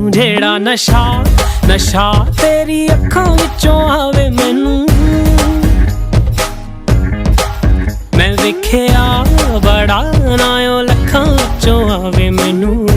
ਜਿਹੜਾ ਨਸ਼ਾ ਨਸ਼ਾ ਤੇਰੀ ਅੱਖਾਂ ਵਿੱਚੋਂ ਆਵੇ ਮੈਨੂੰ। ਮੈਂ ਵੇਖਿਆ ਬੜਾ ਨਾ ਓ ਲੱਖਾਂ ਵਿੱਚੋਂ ਆਵੇ ਮੈਨੂੰ।